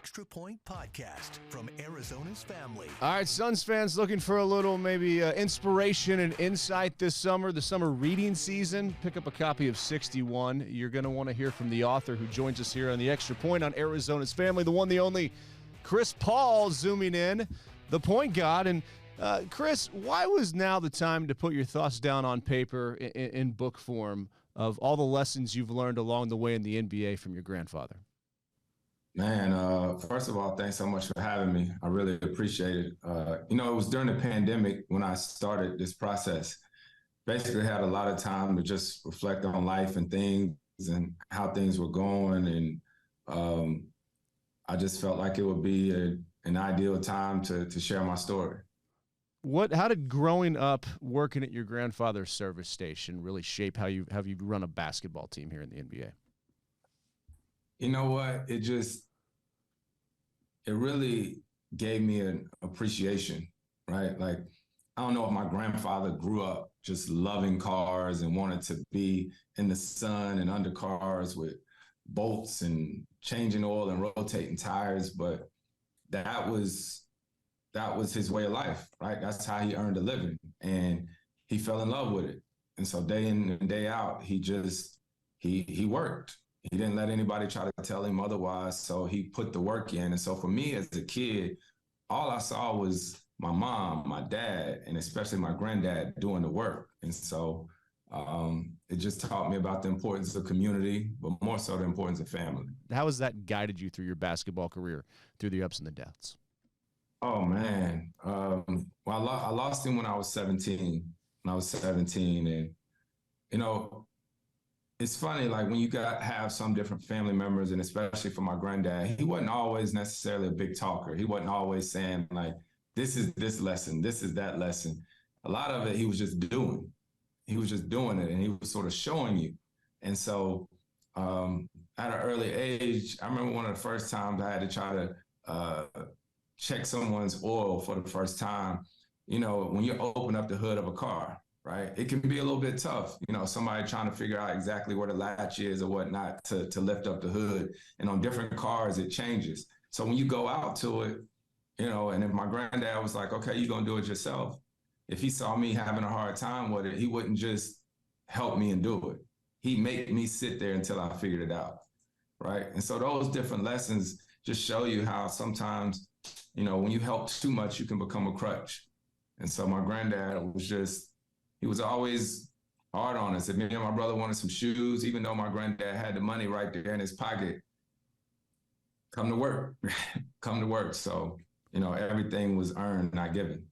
Extra Point Podcast from Arizona's family. All right, Suns fans looking for a little maybe inspiration and insight this summer, the summer reading season. Pick up a copy of 61. You're going to want to hear from the author who joins us here on the Extra Point on Arizona's family, the one, the only Chris Paul, zooming in, the point god. And Chris, why was now the time to put your thoughts down on paper in book form of all the lessons you've learned along the way in the NBA from your grandfather? Man, first of all, thanks so much for having me. I really appreciate it. It was during the pandemic when I started this process. Basically had a lot of time to just reflect on life and things and how things were going. And I just felt like it would be an ideal time to share my story. How did growing up working at your grandfather's service station really shape how you run a basketball team here in the NBA? You know what? It really gave me an appreciation, right? Like, I don't know if my grandfather grew up just loving cars and wanted to be in the sun and under cars with bolts and changing oil and rotating tires, but that was his way of life, right? That's how he earned a living, and he fell in love with it. And so day in and day out, he worked. He didn't let anybody try to tell him otherwise, so he put the work in. And so for me as a kid, all I saw was my mom, my dad, and especially my granddad doing the work. And so it just taught me about the importance of community, but more so the importance of family. How has that guided you through your basketball career, through the ups and the downs? Oh, man. Well, I lost him when I was 17. And, it's funny, like when you have some different family members, and especially for my granddad, he wasn't always necessarily a big talker. He wasn't always saying like, this is this lesson, this is that lesson. A lot of it, he was just doing. He was just doing it, and he was sort of showing you. And so at an early age, I remember one of the first times I had to try to check someone's oil for the first time. When you open up the hood of a car, right? It can be a little bit tough, somebody trying to figure out exactly where the latch is or whatnot to lift up the hood. And on different cars, it changes. So when you go out to it, and if my granddad was like, okay, you're going to do it yourself. If he saw me having a hard time with it, he wouldn't just help me and do it. He'd make me sit there until I figured it out, right? And so those different lessons just show you how sometimes, when you help too much, you can become a crutch. And so my granddad he was always hard on us. If me and my brother wanted some shoes, even though my granddad had the money right there in his pocket, come to work, come to work. So, everything was earned, not given.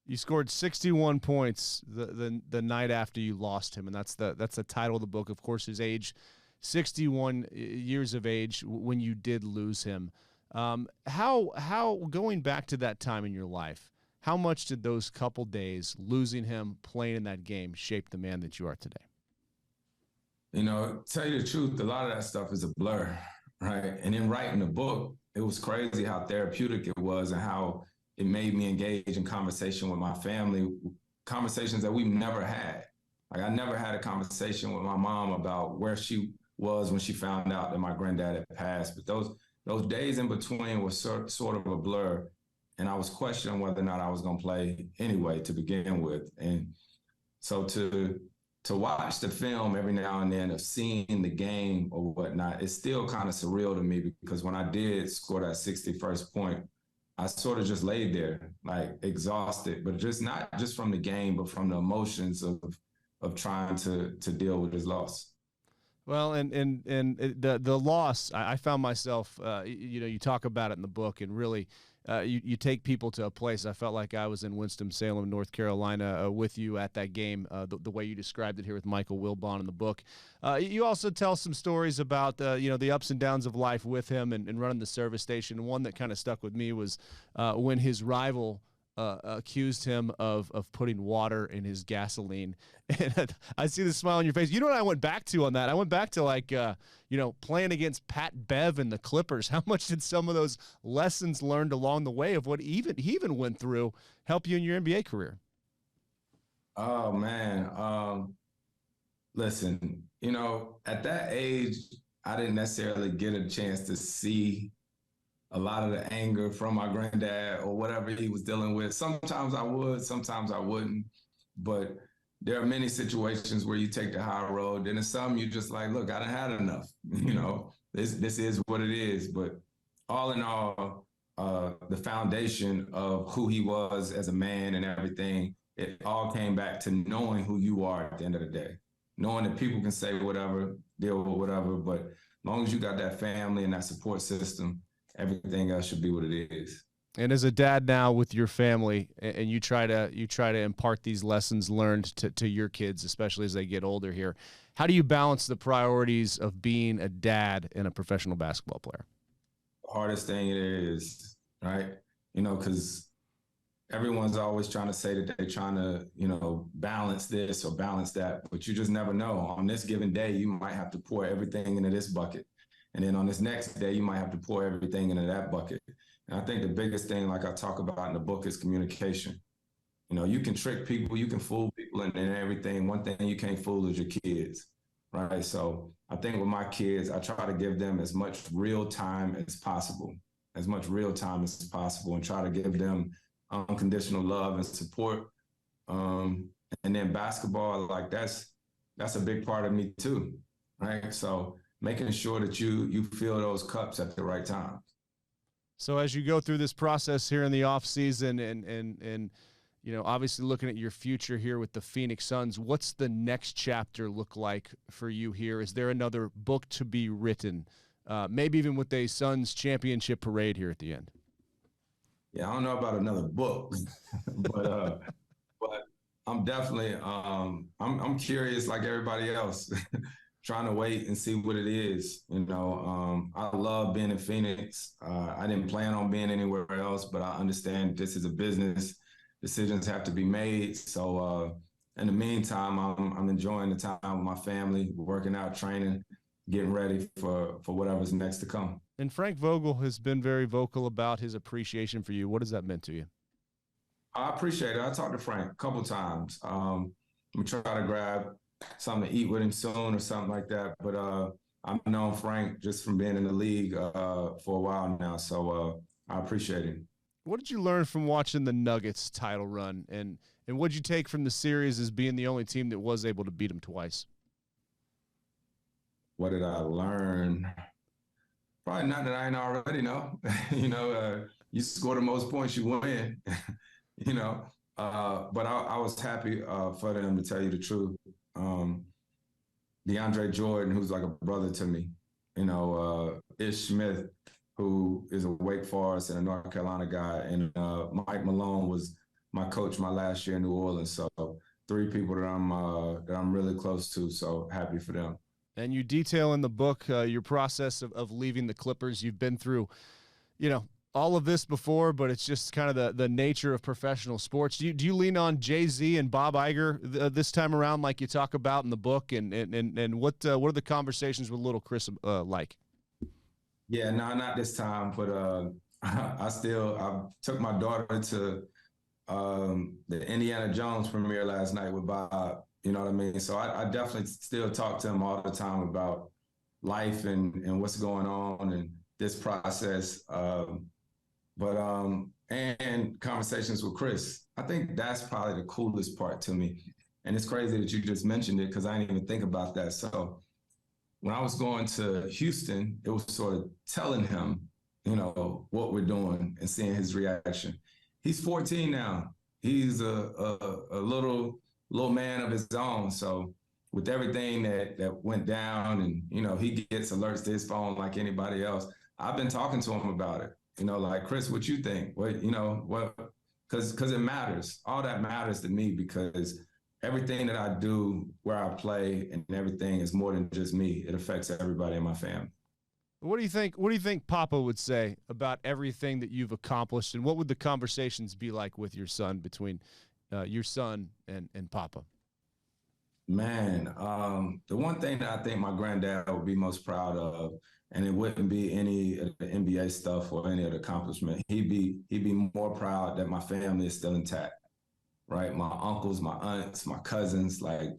You scored 61 points the night after you lost him, and that's the title of the book. Of course, his age, 61 years of age when you did lose him. How going back to that time in your life, how much did those couple days, losing him, playing in that game, shape the man that you are today? Tell you the truth, a lot of that stuff is a blur, right? And in writing the book, it was crazy how therapeutic it was and how it made me engage in conversation with my family, conversations that we've never had. Like I never had a conversation with my mom about where she was when she found out that my granddad had passed. But those days in between were sort of a blur. And I was questioning whether or not I was going to play anyway to begin with. And so to watch the film every now and then of seeing the game or whatnot, it's still kind of surreal to me because when I did score that 61st point, I sort of just laid there like exhausted, but just not just from the game, but from the emotions of trying to deal with his loss. Well, and the loss, I found myself, you talk about it in the book, and really you take people to a place. I felt like I was in Winston-Salem, North Carolina, with you at that game, the way you described it here with Michael Wilbon in the book. You also tell some stories about, the ups and downs of life with him and running the service station. One that kind of stuck with me was when his rival accused him of putting water in his gasoline. And I see the smile on your face. You know what I went back to on that? I went back to playing against Pat Bev and the Clippers. How much did some of those lessons learned along the way of what he even went through help you in your NBA career? Oh, man. Listen, at that age, I didn't necessarily get a chance to see a lot of the anger from my granddad or whatever he was dealing with. Sometimes I would, sometimes I wouldn't. But there are many situations where you take the high road. Then in some, you just like, look, I done had enough. This is what it is. But all in all, the foundation of who he was as a man and everything, it all came back to knowing who you are at the end of the day. Knowing that people can say whatever, deal with whatever, but as long as you got that family and that support system, everything else should be what it is. And as a dad now with your family, and you try to impart these lessons learned to your kids, especially as they get older here, how do you balance the priorities of being a dad and a professional basketball player? The hardest thing it is, right? Because everyone's always trying to say that they're trying to, balance this or balance that, but you just never know. On this given day, you might have to pour everything into this bucket. And then on this next day, you might have to pour everything into that bucket. And I think the biggest thing, like I talk about in the book, is communication. You can trick people, you can fool people and everything. One thing you can't fool is your kids, right? So I think with my kids, I try to give them as much real time as possible, and try to give them unconditional love and support. And then basketball, like that's a big part of me too, right? So making sure that you fill those cups at the right time. So as you go through this process here in the off season and obviously looking at your future here with the Phoenix Suns, what's the next chapter look like for you here? Is there another book to be written? Maybe even with a Suns championship parade here at the end? Yeah, I don't know about another book, but I'm definitely I'm curious like everybody else, trying to wait and see what it is. I love being in Phoenix. I didn't plan on being anywhere else, but I understand this is a business. Decisions have to be made. So in the meantime, I'm enjoying the time with my family, working out, training, getting ready for whatever's next to come. And Frank Vogel has been very vocal about his appreciation for you. What has that meant to you? I appreciate it. I talked to Frank a couple times. I'm trying to grab something to eat with him soon or something like that. But I've known Frank just from being in the league for a while now. So I appreciate him. What did you learn from watching the Nuggets title run? And what did you take from the series as being the only team that was able to beat them twice? What did I learn? Probably not that I ain't already know. You score the most points, you win. But I was happy for them, to tell you the truth. DeAndre Jordan, who's like a brother to me. Ish Smith, who is a Wake Forest and a North Carolina guy, and Mike Malone was my coach my last year in New Orleans. So 3 people that I'm really close to. So happy for them. And you detail in the book your process of leaving the Clippers. You've been through, all of this before, but it's just kind of the nature of professional sports. Do you lean on Jay-Z and Bob Iger this time around, like you talk about in the book? And what are the conversations with little Chris like? Yeah, no, not this time. But I took my daughter to the Indiana Jones premiere last night with Bob. You know what I mean? So I definitely still talk to him all the time about life and what's going on and this process. And conversations with Chris. I think that's probably the coolest part to me. And it's crazy that you just mentioned it because I didn't even think about that. So when I was going to Houston, it was sort of telling him, what we're doing and seeing his reaction. He's 14 now. He's a little man of his own. So with everything that went down and, he gets alerts to his phone like anybody else, I've been talking to him about it. Like, Chris, what you think? What, because it matters. All that matters to me because everything that I do, where I play and everything is more than just me. It affects everybody in my family. What do you think Papa would say about everything that you've accomplished, and what would the conversations be like with your son, between your son and Papa? Man, the one thing that I think my granddad would be most proud of, and it wouldn't be any of the NBA stuff or any of the accomplishment, he'd be more proud that my family is still intact, right? My uncles, my aunts, my cousins, like,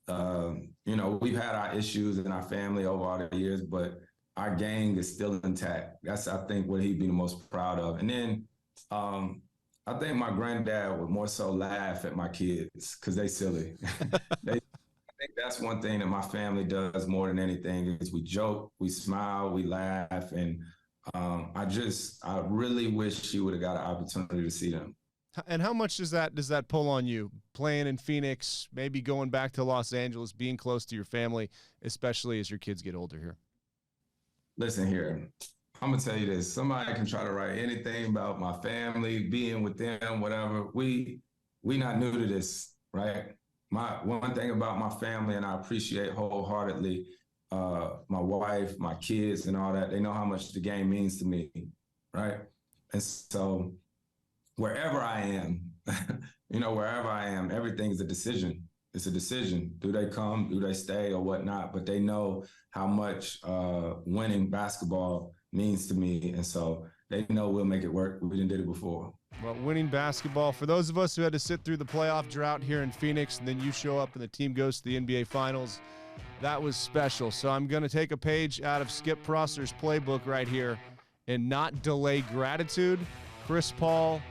we've had our issues in our family over all the years, but our gang is still intact. That's, I think, what he'd be the most proud of. And then I think my granddad would more so laugh at my kids because they silly. I think that's one thing that my family does more than anything is we joke, we smile, we laugh. And I really wish he would have got an opportunity to see them. And how much does that pull on you, playing in Phoenix, maybe going back to Los Angeles, being close to your family, especially as your kids get older here? Listen here, I'm gonna tell you this. Somebody can try to write anything about my family, being with them, whatever. We not new to this, right? My one thing about my family, and I appreciate wholeheartedly, my wife, my kids, and all that. They know how much the game means to me, right? And so wherever I am, wherever I am, everything is a decision. It's a decision. Do they come? Do they stay or whatnot? But they know how much winning basketball means to me. And so they know we'll make it work. We done did it before. Well, winning basketball, for those of us who had to sit through the playoff drought here in Phoenix, and then you show up and the team goes to the NBA Finals, that was special. So I'm going to take a page out of Skip Prosser's playbook right here and not delay gratitude. Chris Paul,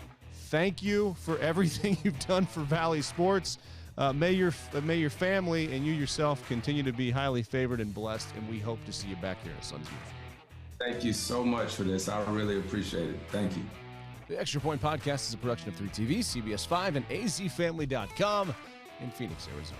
thank you for everything you've done for Valley Sports. May your family and you yourself continue to be highly favored and blessed, and we hope to see you back here at Suns Youth. Thank you so much for this. I really appreciate it. Thank you. The Extra Point Podcast is a production of 3TV, CBS 5, and azfamily.com in Phoenix, Arizona.